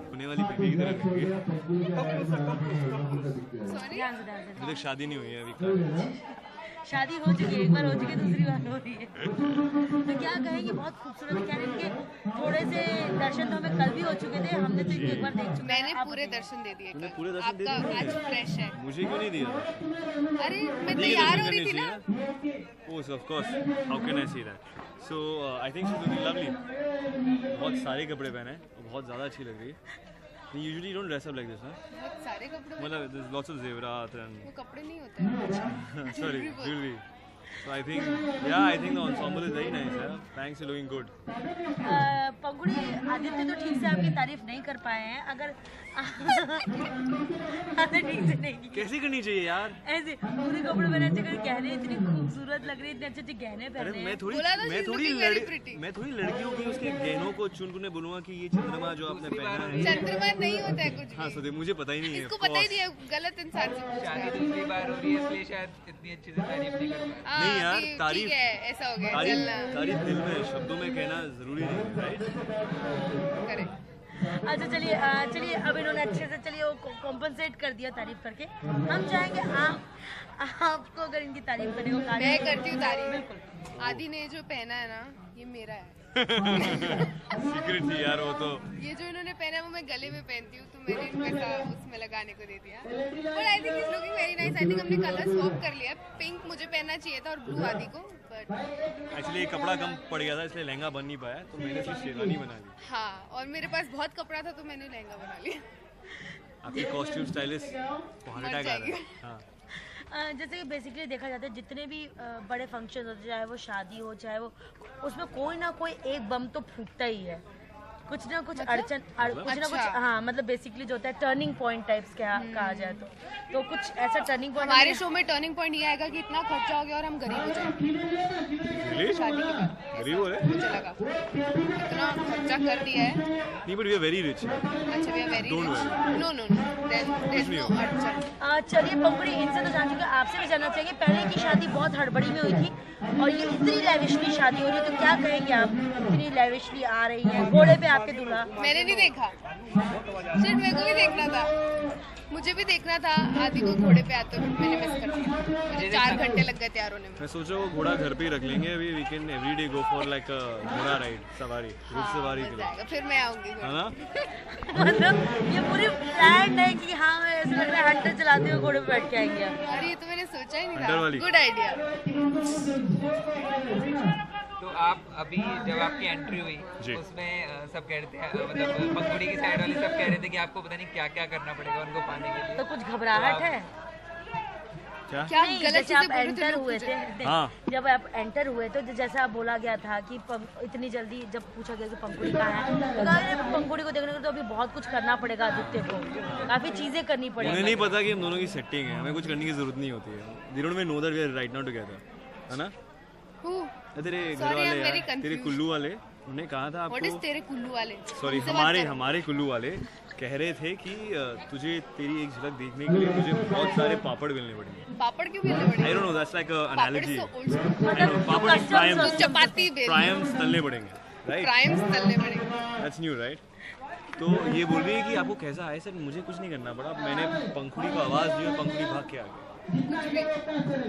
होने वाली बेटी की तरह लग रही है। सॉरी अभी तक शादी नहीं हुई है अभी। शादी हो चुकी है, एक बार हो चुकी है, दूसरी बार हो रही है। तो क्या कहेंगे, बहुत खूबसूरत कह रहे हैं। थोड़े से दर्शन तो हमें कल भी हो चुके थे, हमने तो एक बार देख चुके। मैंने पूरे दर्शन दे दिए। पूरे दर्शन दे दिए? आज फ्रेश है। मुझे क्यों नहीं दिया? अरे मैं तैयार हो रही थी ना। Of course, how can I see that? So I think she's looking lovely. बहुत सारे कपड़े पहने हैं, बहुत ज़्यादा अच्छी लग रही है। Usually you don't dress up like this, huh? बहुत सारे कपड़े। मतलब there's lots of ज़ेवरात and वो कपड़े नहीं होते हैं। sorry, jewelry. So I think the ensemble is very nice. Yeah? Thanks, you're looking good. पंगुड़ी Aditya तो ठीक से आपकी तारीफ नहीं कर पाए हैं। अगर ठीक से नहीं की। कैसी करनी चाहिए यार? ऐसे पूरे कपड़े पहने, अच्छे गहने, इतनी खूबसूरत लग रही है, इतने अच्छे अच्छे गहने पहने हैं। मैं थोड़ी लड़कियों की उसके गहनों को चुन के बोलूँगा कि ये चंद्रमा जो आपने पहना है। चंद्रमा नहीं होता है कुछ। हाँ सुदेव, मुझे पता ही नहीं है। इसको पता ही नहीं है, गलत इंसान से पूछ रहा है। शादी दूसरी बार हो रही है इसलिए शायद इतनी अच्छी से तारीफ नहीं कर पा रहे। नहीं यार, तारीफ ठीक है, ऐसा हो गया। तारीफ दिल में, शब्दों में कहना जरूरी नहीं है, राइट? करेक्ट। अच्छा चलिए अब इन्होंने अच्छे से वो कॉम्पनसेट कर दिया तारीफ करके। हम चाहेंगे आपको अगर इनकी तारीफ करने को कहा। मैं करती हूँ तारीफ। बिल्कुल। आदि ने जो पहना है ना, ये मेरा है। सीक्रेट थी यार वो तो। ये जो इन्होंने पहना है वो मैं गले में पहनती हूँ, तो मैंने इनको ऐसा उसमें लगाने को दे दिया। But I think is looking very nice. I think हमने कलर स्वैप कर लिया। पिंक मुझे पहनना चाहिए था और ब्लू आदि को, बट एक्चुअली कपड़ा कम पड़ गया था इसलिए लहंगा बन नहीं पाया, तो मैंने सिर्फ शेरवानी बना ली। हाँ, और मेरे पास बहुत कपड़ा था तो मैंने लहंगा बना लिया। आपकी कॉस्ट्यूम स्टाइलिस्ट हार्ट अटैक आ रहा है। हाँ। जैसे कि बेसिकली देखा जाता है जितने भी बड़े फंक्शन होते, चाहे वो शादी हो, चाहे वो, उसमें कोई ना कोई एक बम तो फूटता ही है। कुछ ना कुछ अड़चन, कुछ ना कुछ। हाँ, मतलब बेसिकली जो होता है टर्निंग पॉइंट टाइप्स कहा जाए तो कुछ ऐसा टर्निंग पॉइंट। हमारे शो में टर्निंग पॉइंट ये आएगा कि इतना खर्चा हो गया और हम गरीब हो जाएंगे। शादी के बाद गरीब हो रहे? मुझे लगा इतना खर्चा कर दिया है। नहीं, but we are very rich. अच्छा, we are very Don't rich. worry. No there no अड़चन। चलिए पंगुड़ी, इनसे तो जान चुके, आपसे भी जानना चाहिए। पहले की शादी बहुत हड़बड़ी में हुई थी और ये इतनी लेविशली शादी हो रही है, तो क्या कहेंगे आप? इतनी लेविशली आ रही है, घोड़े पे आपके दूल्हा। मैंने नहीं देखा, सिर्फ मेरे को भी देखना था। मुझे भी देखना था आदि को घोड़े पे आते हुए, मैंने मिस कर दिया। मुझे 4 घंटे लग गए तैयार होने में। मैं सोच रहा हूँ घोड़ा घर पे ही रख लेंगे अभी। We can everyday go for like घोड़ा राइड, सवारी, घुड़ सवारी के लिए, फिर मैं आऊंगी। है ना? मतलब ये पूरी प्लान है कि हाँ, ऐसा लग रहा है हंटर चलाते हुए घोड़े पे बैठ के आएंगे आप। अरे ये तो मैंने सोचा ही नहीं हंटर था। वाली। Good idea. तो आप अभी जब आपकी एंट्री हुई उसमें सब कह रहे थे, मतलब पंगुड़ी की साइड वाले सब कह रहे थे कि आपको पता नहीं क्या क्या करना पड़ेगा उनको पाने के लिए। तो कुछ घबराहट है क्या? नहीं, जैसे आप एंटर हुए थे, हाँ। जब आप एंटर हुए तो जैसा आप बोला गया था कि इतनी जल्दी जब पूछा गया कि पंगुड़ी कहाँ है, तो कहा पंगुड़ी को देखने को तो अभी बहुत कुछ करना पड़ेगा आदित्य को, काफी चीजें करनी पड़ेगी। उन्हें नहीं पता कि हम दोनों की सेटिंग है, हमें कुछ करने की जरूरत नहीं होती है। They don't even know that we are right now together, है ना? तेरे घर वाले यार, तेरे कुल्लू वाले, उन्हें कहा था आपको। What is तेरे कुल्लू वाले? सॉरी, हमारे कुल्लू वाले कह रहे थे कि तुझे तेरी एक झलक देखने के लिए मुझे बहुत सारे पापड़ बेलने पड़ेंगे। पापड़ क्यों बेलने पड़ेंगे? I don't know, that's like an analogy. पापड़ चपाती बेल। प्राइम्स तलने पड़ेंगे, right? प्राइम्स तलने पड़ेंगे। That's new, right? तो ये बोल रही है कि आपको कैसा आया? सर मुझे कुछ नहीं करना पड़ा, मैंने पंखुड़ी को आवाज़ दी और पंखुड़ी भाग के आ गई।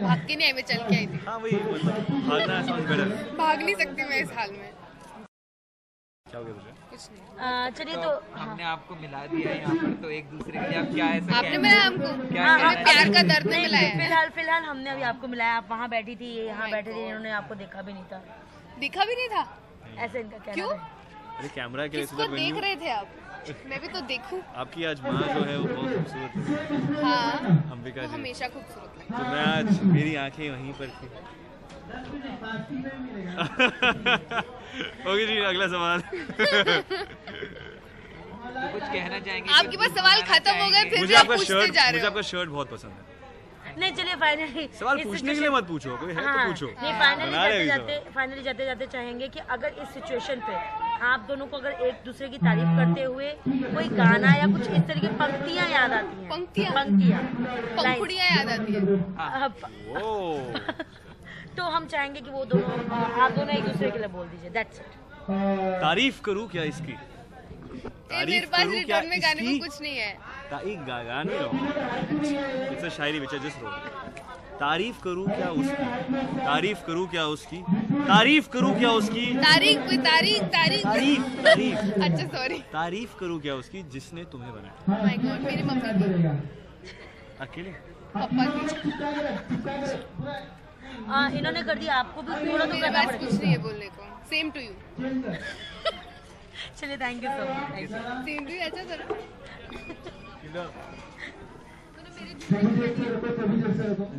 भाग के नहीं आई, मैं चल के आई थी। हाँ वही, मतलब भागना sounds better। भाग नहीं सकती मैं इस हाल में। क्या हो गया तुझे? कुछ नहीं। चलिए तो तो हमने आपको मिला दिया यहाँ पर, तो एक दूसरे के लिए आप क्या ऐसा आपने मिलाया हमको? क्या हमें प्यार का दर्द नहीं मिलाया है। फिलहाल हमने अभी आपको मिलाया। आप वहाँ बैठी थी, ये यहाँ बैठे थे, इन्होंने आपको देखा भी नहीं था। दिखा भी नहीं था? ऐसे इनका कहना क्यों? है। अरे कैमरा के किसको देख रहे थे आप? मैं भी तो देखूं। आपकी आज माँ जो है वो बहुत खूबसूरत है। हाँ, अंबिका वो जी। हमेशा खूबसूरत लगती तो मैं आज, मेरी आंखें वहीं पर थी। ओके जी, अगला सवाल। तो कुछ कहना चाहेंगे? आपके पास सवाल खत्म हो गए फिर भी आप पूछते जा रहे मुझे हो। आपका शर्ट बहुत पसंद है। नहीं चलिए फाइनली सवाल पूछने के लिए मत पूछो, कोई है तो पूछो। नहीं, फाइनली जाते जाते चाहेंगे कि अगर इस सिचुएशन पे आप दोनों को अगर एक दूसरे की तारीफ करते हुए कोई गाना या कुछ इस तरह की पंक्तियां याद आती हैं, पंक्तियां पंखुड़ियाँ याद आती है। ओह, तो हम चाहेंगे कि वो दोनों, आप दोनों एक दूसरे के लिए बोल दीजिए। That's it. तारीफ करूं क्या इसकी? मेरे पास रिटर्न में गाने को कुछ नहीं है। गा नहीं रहा हूँ, it's a Shayari which I just wrote. तारीफ करूं क्या उसकी, तारीफ करूं क्या उसकी, तारीफ करूं क्या उसकी, तारीख तारीफ अच्छा सॉरी। तारीफ करूं क्या उसकी जिसने तुम्हें बनाया। ओह माय गॉड, मेरी मम्मी की, अकेले पापा की। इन्होंने कर दिया, आपको भी थोड़ा तो मेरे करना पास पड़ेगा। कुछ नहीं है बोलने को। Same to you. चलिए thank you so much. Same to you. अच्छा सर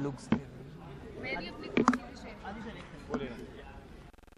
लुक्स